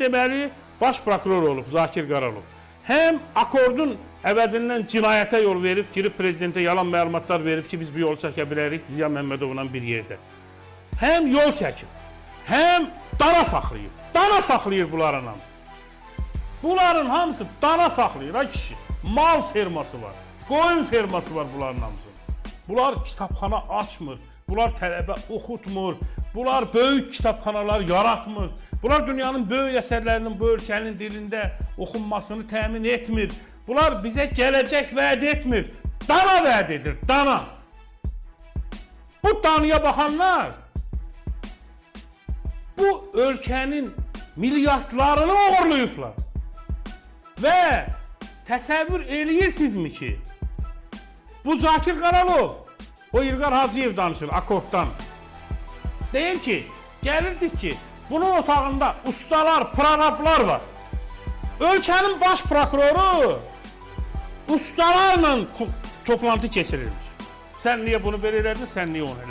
deməli, baş prokuror olub Zakir Qaralov. Həm akordun əvəzindən cinayətə yol verib, girib prezidentə yalan məlumatlar verib ki, biz bu yolu çəkə bilərik Ziya Məmmədovla bir yerdə. Həm yol çəkib, həm dana saxlayıb. Dana saxlayır bunların hamısı. Bunların hamısı dana saxlayır, ha kişi. Mal ferması var, qoyun ferması var bunların hamısının. Bunlar kitabxana açmır, bunlar tələbə oxutmur, bunlar böyük kitabxanalar yaratmır. Bunlar dünyanın böyük əsərlərinin bu ölkənin dilində oxunmasını təmin etmir. Bunlar bizə gələcək vəd etmir. Dana vəd edir, dana. Bu danaya baxanlar bu ölkənin milyardlarını uğurlayıblar. Və təsəvvür eləyirsinizmi ki, bu Zakir Qaralov, o İlqar Hacıyev danışır akorddan. Deyir ki, gəlirdik ki, bunun otağında ustalar, prorablar var. Ölkənin baş prokuroru ustalarla toplantı keçirirmiş. Sən niyə bunu belə elədin, sən niyə onu elədin?